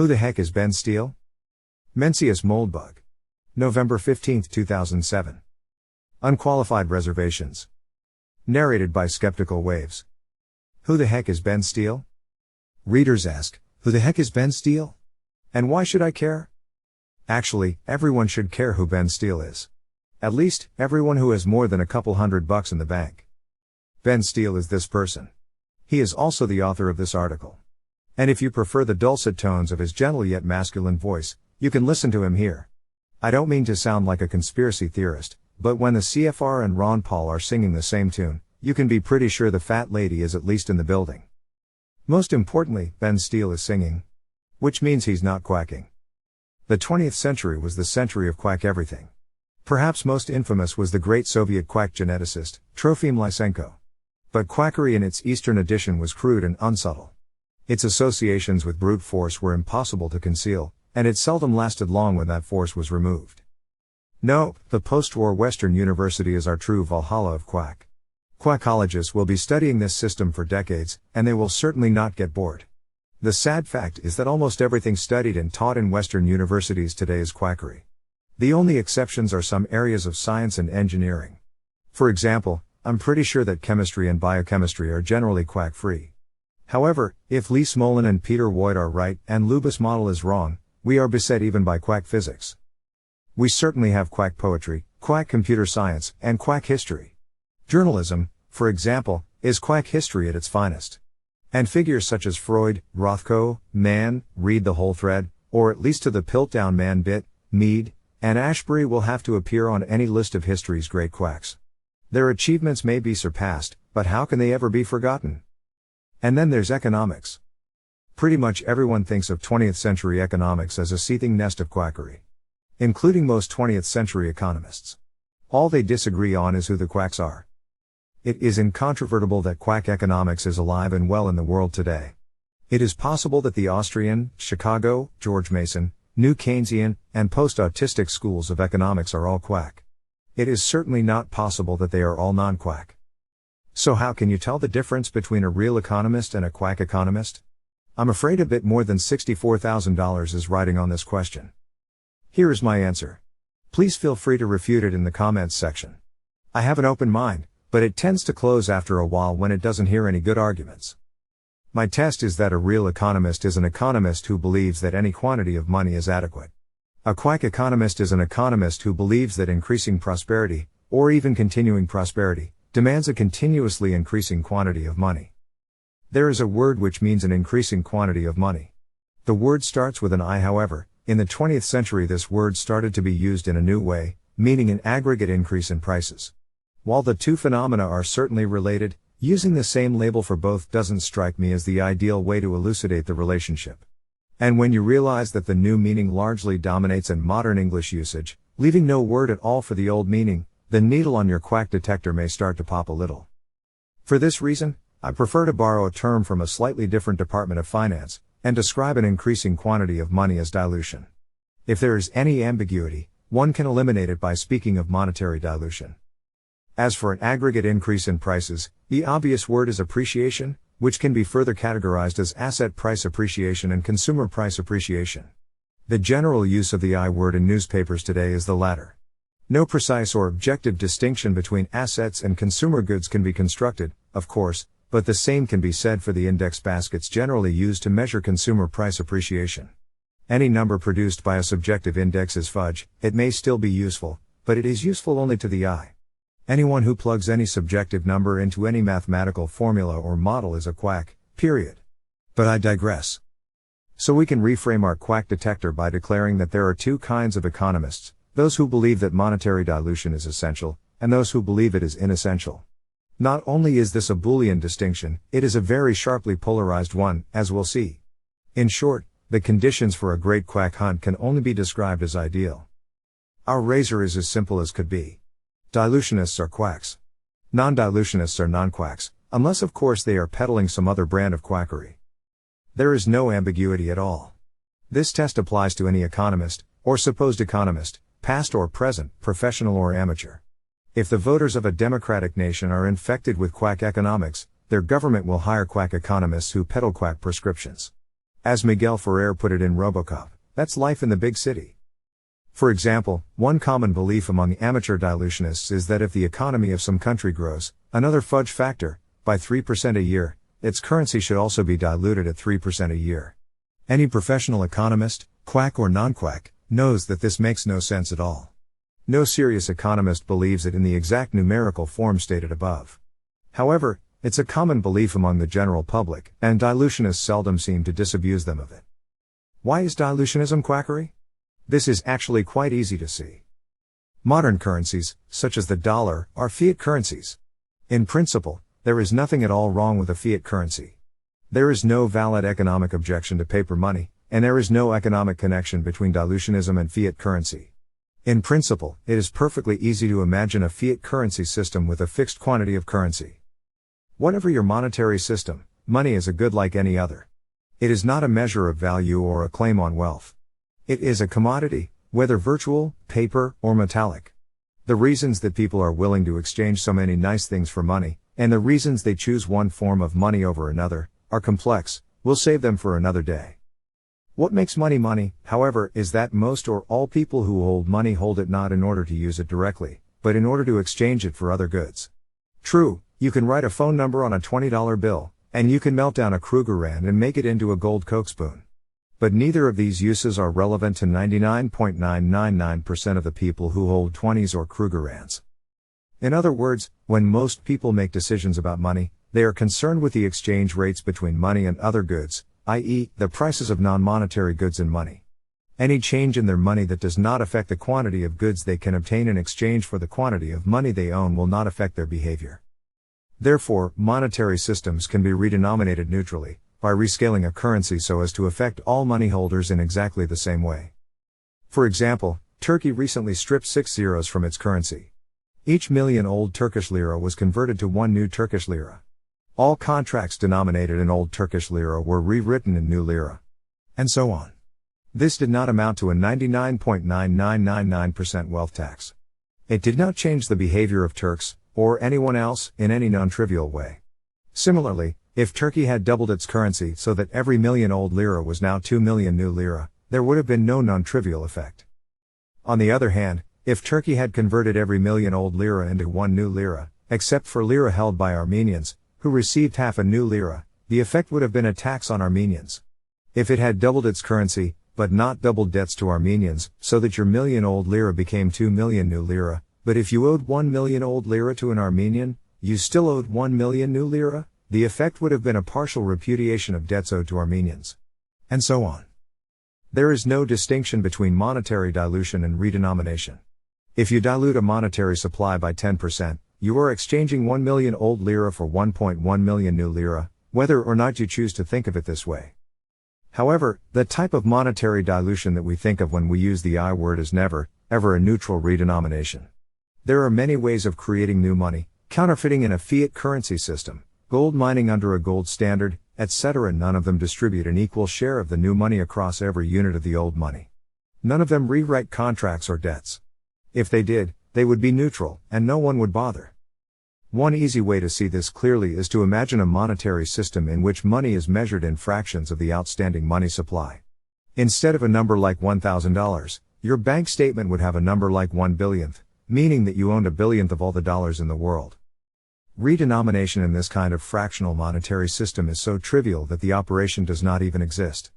Who the heck is Ben Steele? Mencius Moldbug. November 15, 2007. Unqualified Reservations. Narrated by Skeptical Waves. Who the heck is Ben Steele? Readers ask, who the heck is Ben Steele? And why should I care? Actually, everyone should care who Ben Steele is. At least, everyone who has more than a couple $100 in the bank. Ben Steele is this person. He is also the author of this article. And if you prefer the dulcet tones of his gentle yet masculine voice, you can listen to him here. I don't mean to sound like a conspiracy theorist, but when the CFR and Ron Paul are singing the same tune, you can be pretty sure the fat lady is at least in the building. Most importantly, Ben Steele is singing. Which means he's not quacking. The 20th century was the century of quack everything. Perhaps most infamous was the great Soviet quack geneticist, Trofim Lysenko. But quackery in its Eastern edition was crude and unsubtle. Its associations with brute force were impossible to conceal, and it seldom lasted long when that force was removed. No, the post-war Western University is our true Valhalla of quack. Quackologists will be studying this system for decades, and they will certainly not get bored. The sad fact is that almost everything studied and taught in Western universities today is quackery. The only exceptions are some areas of science and engineering. For example, I'm pretty sure that chemistry and biochemistry are generally quack-free. However, if Lee Smolin and Peter Woit are right and Lubus model is wrong, we are beset even by quack physics. We certainly have quack poetry, quack computer science, and quack history. Journalism, for example, is quack history at its finest. And figures such as Freud, Rothko, Mann, read the whole thread, or at least to the Piltdown Man bit, Mead, and Ashbury will have to appear on any list of history's great quacks. Their achievements may be surpassed, but how can they ever be forgotten? And then there's economics. Pretty much everyone thinks of 20th century economics as a seething nest of quackery. Including most 20th century economists. All they disagree on is who the quacks are. It is incontrovertible that quack economics is alive and well in the world today. It is possible that the Austrian, Chicago, George Mason, New Keynesian, and post-autistic schools of economics are all quack. It is certainly not possible that they are all non-quack. So how can you tell the difference between a real economist and a quack economist? I'm afraid a bit more than $64,000 is riding on this question. Here is my answer. Please feel free to refute it in the comments section. I have an open mind, but it tends to close after a while when it doesn't hear any good arguments. My test is that a real economist is an economist who believes that any quantity of money is adequate. A quack economist is an economist who believes that increasing prosperity, or even continuing prosperity, demands a continuously increasing quantity of money. There is a word which means an increasing quantity of money. The word starts with an I, however, in the 20th century this word started to be used in a new way, meaning an aggregate increase in prices. While the two phenomena are certainly related, using the same label for both doesn't strike me as the ideal way to elucidate the relationship. And when you realize that the new meaning largely dominates in modern English usage, leaving no word at all for the old meaning, the needle on your quack detector may start to pop a little. For this reason, I prefer to borrow a term from a slightly different department of finance, and describe an increasing quantity of money as dilution. If there is any ambiguity, one can eliminate it by speaking of monetary dilution. As for an aggregate increase in prices, the obvious word is appreciation, which can be further categorized as asset price appreciation and consumer price appreciation. The general use of the I word in newspapers today is the latter. No precise or objective distinction between assets and consumer goods can be constructed, of course, but the same can be said for the index baskets generally used to measure consumer price appreciation. Any number produced by a subjective index is fudge. It may still be useful, but it is useful only to the eye. Anyone who plugs any subjective number into any mathematical formula or model is a quack, period. But I digress. So we can reframe our quack detector by declaring that there are two kinds of economists, those who believe that monetary dilution is essential, and those who believe it is inessential. Not only is this a Boolean distinction, it is a very sharply polarized one, as we'll see. In short, the conditions for a great quack hunt can only be described as ideal. Our razor is as simple as could be. Dilutionists are quacks. Non-dilutionists are non-quacks, unless of course they are peddling some other brand of quackery. There is no ambiguity at all. This test applies to any economist, or supposed economist, past or present, professional or amateur. If the voters of a democratic nation are infected with quack economics, their government will hire quack economists who peddle quack prescriptions. As Miguel Ferrer put it in RoboCop, that's life in the big city. For example, one common belief among amateur dilutionists is that if the economy of some country grows, another fudge factor, by 3% a year, its currency should also be diluted at 3% a year. Any professional economist, quack or non-quack, knows that this makes no sense at all. No serious economist believes it in the exact numerical form stated above. However, it's a common belief among the general public, and dilutionists seldom seem to disabuse them of it. Why is dilutionism quackery? This is actually quite easy to see. Modern currencies, such as the dollar, are fiat currencies. In principle, there is nothing at all wrong with a fiat currency. There is no valid economic objection to paper money, and there is no economic connection between dilutionism and fiat currency. In principle, it is perfectly easy to imagine a fiat currency system with a fixed quantity of currency. Whatever your monetary system, money is a good like any other. It is not a measure of value or a claim on wealth. It is a commodity, whether virtual, paper, or metallic. The reasons that people are willing to exchange so many nice things for money, and the reasons they choose one form of money over another, are complex. We'll save them for another day. What makes money money, however, is that most or all people who hold money hold it not in order to use it directly, but in order to exchange it for other goods. True, you can write a phone number on a $20 bill, and you can melt down a Krugerrand and make it into a gold Coke spoon. But neither of these uses are relevant to 99.999% of the people who hold 20s or Krugerrands. In other words, when most people make decisions about money, they are concerned with the exchange rates between money and other goods, i.e., the prices of non-monetary goods and money. Any change in their money that does not affect the quantity of goods they can obtain in exchange for the quantity of money they own will not affect their behavior. Therefore, monetary systems can be redenominated neutrally, by rescaling a currency so as to affect all money holders in exactly the same way. For example, Turkey recently stripped 6 zeros from its currency. Each million old Turkish lira was converted to one new Turkish lira. All contracts denominated in old Turkish lira were rewritten in new lira. And so on. This did not amount to a 99.9999% wealth tax. It did not change the behavior of Turks, or anyone else, in any non-trivial way. Similarly, if Turkey had doubled its currency so that every million old lira was now 2 million new lira, there would have been no non-trivial effect. On the other hand, if Turkey had converted every million old lira into one new lira, except for lira held by Armenians, who received half a new lira, the effect would have been a tax on Armenians. If it had doubled its currency, but not doubled debts to Armenians, so that your million old lira became 2 million new lira, but if you owed 1 million old lira to an Armenian, you still owed 1 million new lira, the effect would have been a partial repudiation of debts owed to Armenians. And so on. There is no distinction between monetary dilution and redenomination. If you dilute a monetary supply by 10%, you are exchanging 1 million old lira for 1.1 million new lira, whether or not you choose to think of it this way. However, the type of monetary dilution that we think of when we use the I word is never, ever a neutral redenomination. There are many ways of creating new money, counterfeiting in a fiat currency system, gold mining under a gold standard, etc. None of them distribute an equal share of the new money across every unit of the old money. None of them rewrite contracts or debts. If they did, they would be neutral, and no one would bother. One easy way to see this clearly is to imagine a monetary system in which money is measured in fractions of the outstanding money supply. Instead of a number like $1,000, your bank statement would have a number like 1 billionth, meaning that you owned a billionth of all the dollars in the world. Redenomination in this kind of fractional monetary system is so trivial that the operation does not even exist.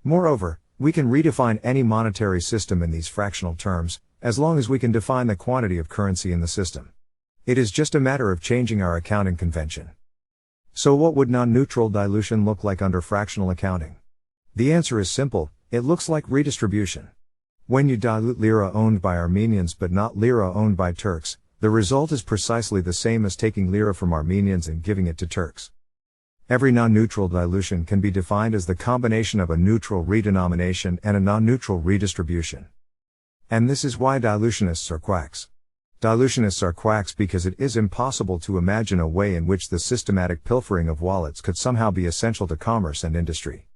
Moreover, we can redefine any monetary system in these fractional terms, as long as we can define the quantity of currency in the system. It is just a matter of changing our accounting convention. So what would non-neutral dilution look like under fractional accounting? The answer is simple, it looks like redistribution. When you dilute lira owned by Armenians but not lira owned by Turks, the result is precisely the same as taking lira from Armenians and giving it to Turks. Every non-neutral dilution can be defined as the combination of a neutral redenomination and a non-neutral redistribution. And this is why dilutionists are quacks. Dilutionists are quacks because it is impossible to imagine a way in which the systematic pilfering of wallets could somehow be essential to commerce and industry.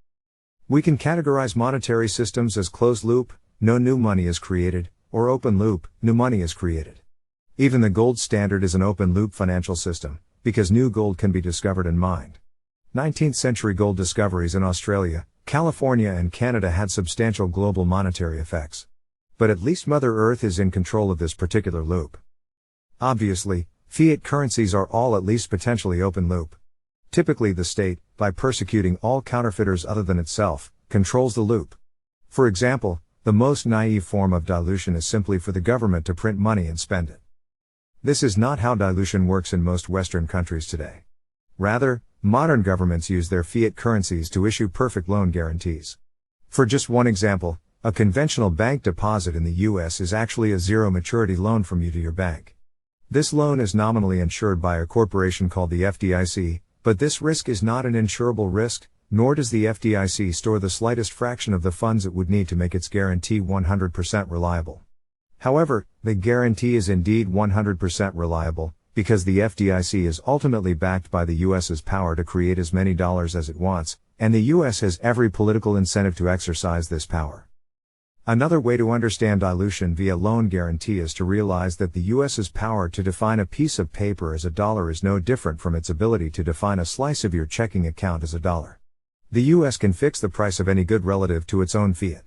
We can categorize monetary systems as closed loop, no new money is created, or open loop, new money is created. Even the gold standard is an open loop financial system, because new gold can be discovered and mined. 19th century gold discoveries in Australia, California and Canada had substantial global monetary effects. But at least Mother Earth is in control of this particular loop. Obviously, fiat currencies are all at least potentially open loop. Typically the state, by persecuting all counterfeiters other than itself, controls the loop. For example, the most naive form of dilution is simply for the government to print money and spend it. This is not how dilution works in most Western countries today. Rather, modern governments use their fiat currencies to issue perfect loan guarantees. For just one example, a conventional bank deposit in the US is actually a zero maturity loan from you to your bank. This loan is nominally insured by a corporation called the FDIC, but this risk is not an insurable risk, nor does the FDIC store the slightest fraction of the funds it would need to make its guarantee 100% reliable. However, the guarantee is indeed 100% reliable, because the FDIC is ultimately backed by the US's power to create as many dollars as it wants, and the US has every political incentive to exercise this power. Another way to understand dilution via loan guarantee is to realize that the US's power to define a piece of paper as a dollar is no different from its ability to define a slice of your checking account as a dollar. The US can fix the price of any good relative to its own fiat.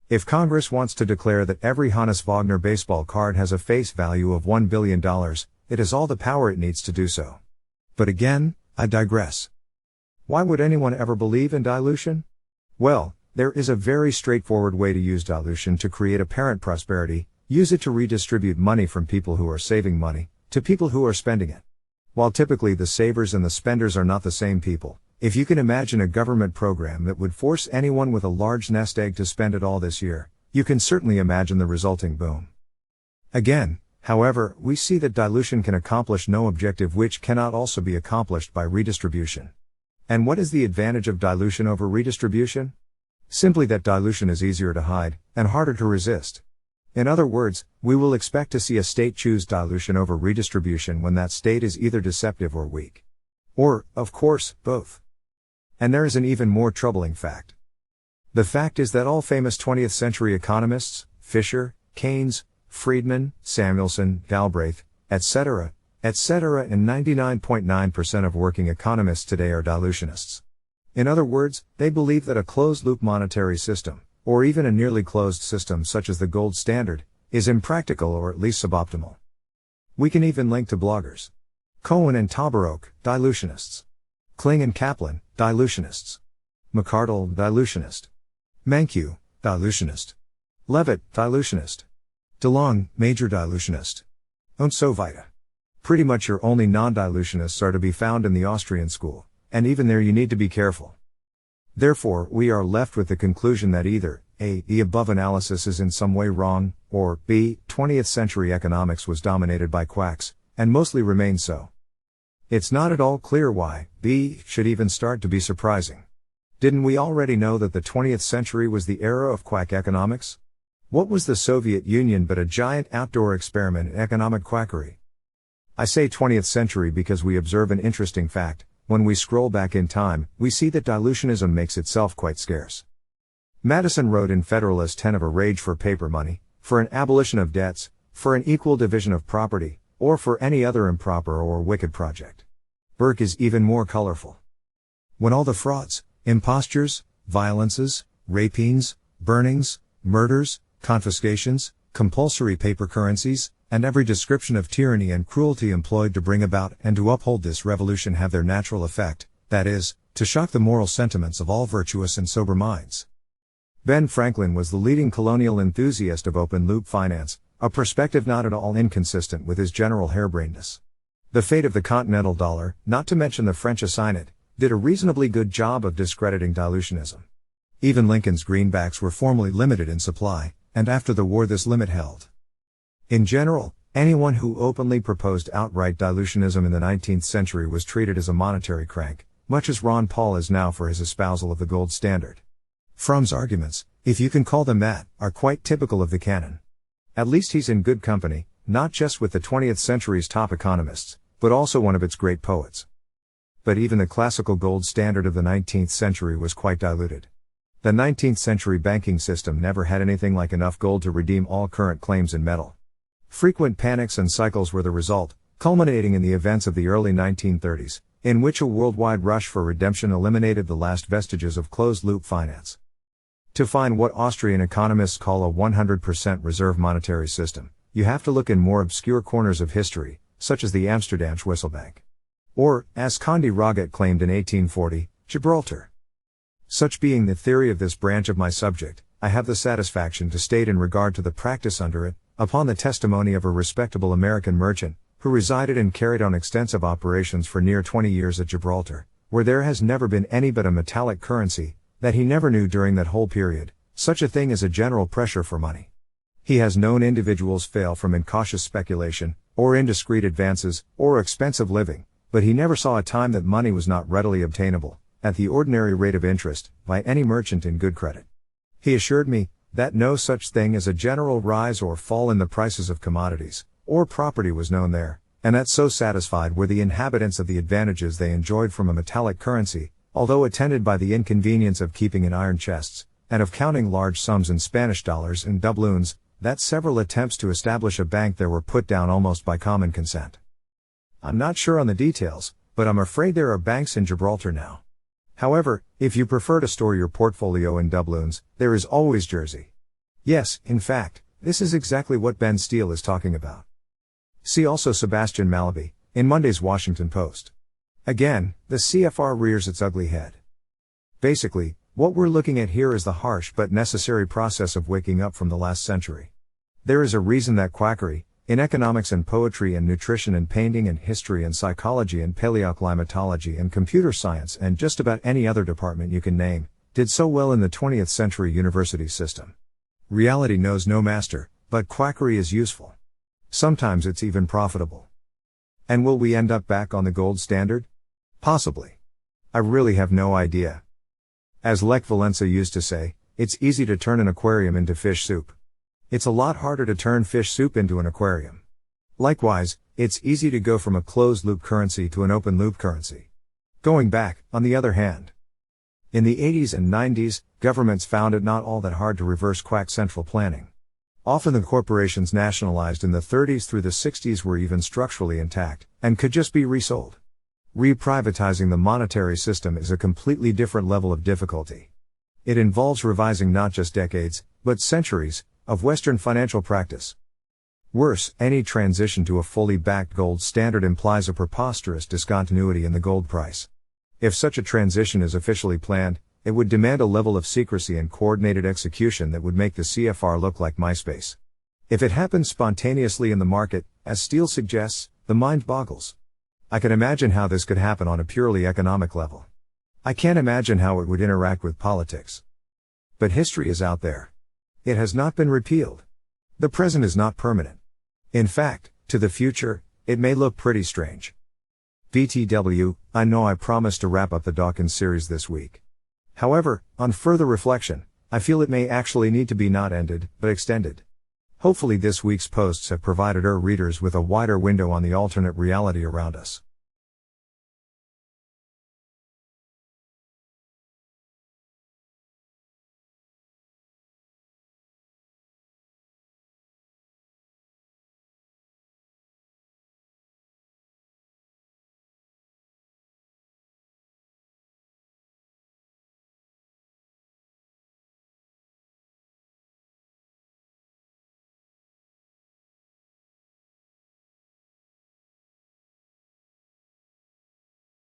If Congress wants to declare that every Hannes Wagner baseball card has a face value of $1 billion, it has all the power it needs to do so. But again, I digress. Why would anyone ever believe in dilution? Well, there is a very straightforward way to use dilution to create apparent prosperity. Use it to redistribute money from people who are saving money, to people who are spending it. While typically the savers and the spenders are not the same people, if you can imagine a government program that would force anyone with a large nest egg to spend it all this year, you can certainly imagine the resulting boom. Again, however, we see that dilution can accomplish no objective which cannot also be accomplished by redistribution. And what is the advantage of dilution over redistribution? Simply that dilution is easier to hide, and harder to resist. In other words, we will expect to see a state choose dilution over redistribution when that state is either deceptive or weak. Or, of course, both. And there is an even more troubling fact. The fact is that all famous 20th century economists, Fisher, Keynes, Friedman, Samuelson, Galbraith, etc., and 99.9% of working economists today are dilutionists. In other words, they believe that a closed-loop monetary system, or even a nearly closed system such as the gold standard, is impractical or at least suboptimal. We can even link to bloggers. Cohen and Tabarrok, dilutionists. Kling and Kaplan, dilutionists. McArdle, dilutionist. Mankiw, dilutionist. Levitt, dilutionist. DeLong, major dilutionist. Und so weiter. Pretty much your only non-dilutionists are to be found in the Austrian school, and even there you need to be careful. Therefore, we are left with the conclusion that either, A, the above analysis is in some way wrong, or B, 20th century economics was dominated by quacks, and mostly remains so. It's not at all clear why B should even start to be surprising. Didn't we already know that the 20th century was the era of quack economics? What was the Soviet Union but a giant outdoor experiment in economic quackery? I say 20th century because we observe an interesting fact. When we scroll back in time, we see that dilutionism makes itself quite scarce. Madison wrote in Federalist 10 of a rage for paper money, for an abolition of debts, for an equal division of property, or for any other improper or wicked project. Burke is even more colorful. When all the frauds, impostures, violences, rapines, burnings, murders, confiscations, compulsory paper currencies, and every description of tyranny and cruelty employed to bring about and to uphold this revolution have their natural effect, that is, to shock the moral sentiments of all virtuous and sober minds. Ben Franklin was the leading colonial enthusiast of open-loop finance, a perspective not at all inconsistent with his general harebrainedness. The fate of the continental dollar, not to mention the French assignat, did a reasonably good job of discrediting dilutionism. Even Lincoln's greenbacks were formerly limited in supply, and after the war this limit held. In general, anyone who openly proposed outright dilutionism in the 19th century was treated as a monetary crank, much as Ron Paul is now for his espousal of the gold standard. Fromm's arguments, if you can call them that, are quite typical of the canon. At least he's in good company, not just with the 20th century's top economists, but also one of its great poets. But even the classical gold standard of the 19th century was quite diluted. The 19th century banking system never had anything like enough gold to redeem all current claims in metal. Frequent panics and cycles were the result, culminating in the events of the early 1930s, in which a worldwide rush for redemption eliminated the last vestiges of closed-loop finance. To find what Austrian economists call a 100% reserve monetary system, you have to look in more obscure corners of history, such as the Amsterdam Wisselbank. Or, as Condi Roget claimed in 1840, Gibraltar. Such being the theory of this branch of my subject, I have the satisfaction to state in regard to the practice under it, upon the testimony of a respectable American merchant, who resided and carried on extensive operations for near 20 years at Gibraltar, where there has never been any but a metallic currency, that he never knew during that whole period, such a thing as a general pressure for money. He has known individuals fail from incautious speculation, or indiscreet advances, or expensive living, but he never saw a time that money was not readily obtainable, at the ordinary rate of interest, by any merchant in good credit. He assured me, that no such thing as a general rise or fall in the prices of commodities, or property was known there, and that so satisfied were the inhabitants of the advantages they enjoyed from a metallic currency, although attended by the inconvenience of keeping in iron chests, and of counting large sums in Spanish dollars and doubloons, that several attempts to establish a bank there were put down almost by common consent. I'm not sure on the details, but I'm afraid there are banks in Gibraltar now. However, if you prefer to store your portfolio in doubloons, there is always Jersey. Yes, in fact, this is exactly what Ben Steele is talking about. See also Sebastian Malaby, in Monday's Washington Post. Again, the CFR rears its ugly head. Basically, what we're looking at here is the harsh but necessary process of waking up from the last century. There is a reason that quackery, in economics and poetry and nutrition and painting and history and psychology and paleoclimatology and computer science and just about any other department you can name, did so well in the 20th century university system. Reality knows no master, but quackery is useful. Sometimes it's even profitable. And will we end up back on the gold standard? Possibly. I really have no idea. As Lech Walesa used to say, it's easy to turn an aquarium into fish soup. It's a lot harder to turn fish soup into an aquarium. Likewise, it's easy to go from a closed-loop currency to an open-loop currency. Going back, on the other hand. In the 80s and 90s, governments found it not all that hard to reverse quack central planning. Often the corporations nationalized in the 30s through the 60s were even structurally intact, and could just be resold. Reprivatizing the monetary system is a completely different level of difficulty. It involves revising not just decades, but centuries, of Western financial practice. Worse, any transition to a fully backed gold standard implies a preposterous discontinuity in the gold price. If such a transition is officially planned, it would demand a level of secrecy and coordinated execution that would make the CFR look like MySpace. If it happens spontaneously in the market, as Steele suggests, the mind boggles. I can imagine how this could happen on a purely economic level. I can't imagine how it would interact with politics. But history is out there. It has not been repealed. The present is not permanent. In fact, to the future, it may look pretty strange. BTW, I know I promised to wrap up the Dawkins series this week. However, on further reflection, I feel it may actually need to be not ended, but extended. Hopefully this week's posts have provided our readers with a wider window on the alternate reality around us.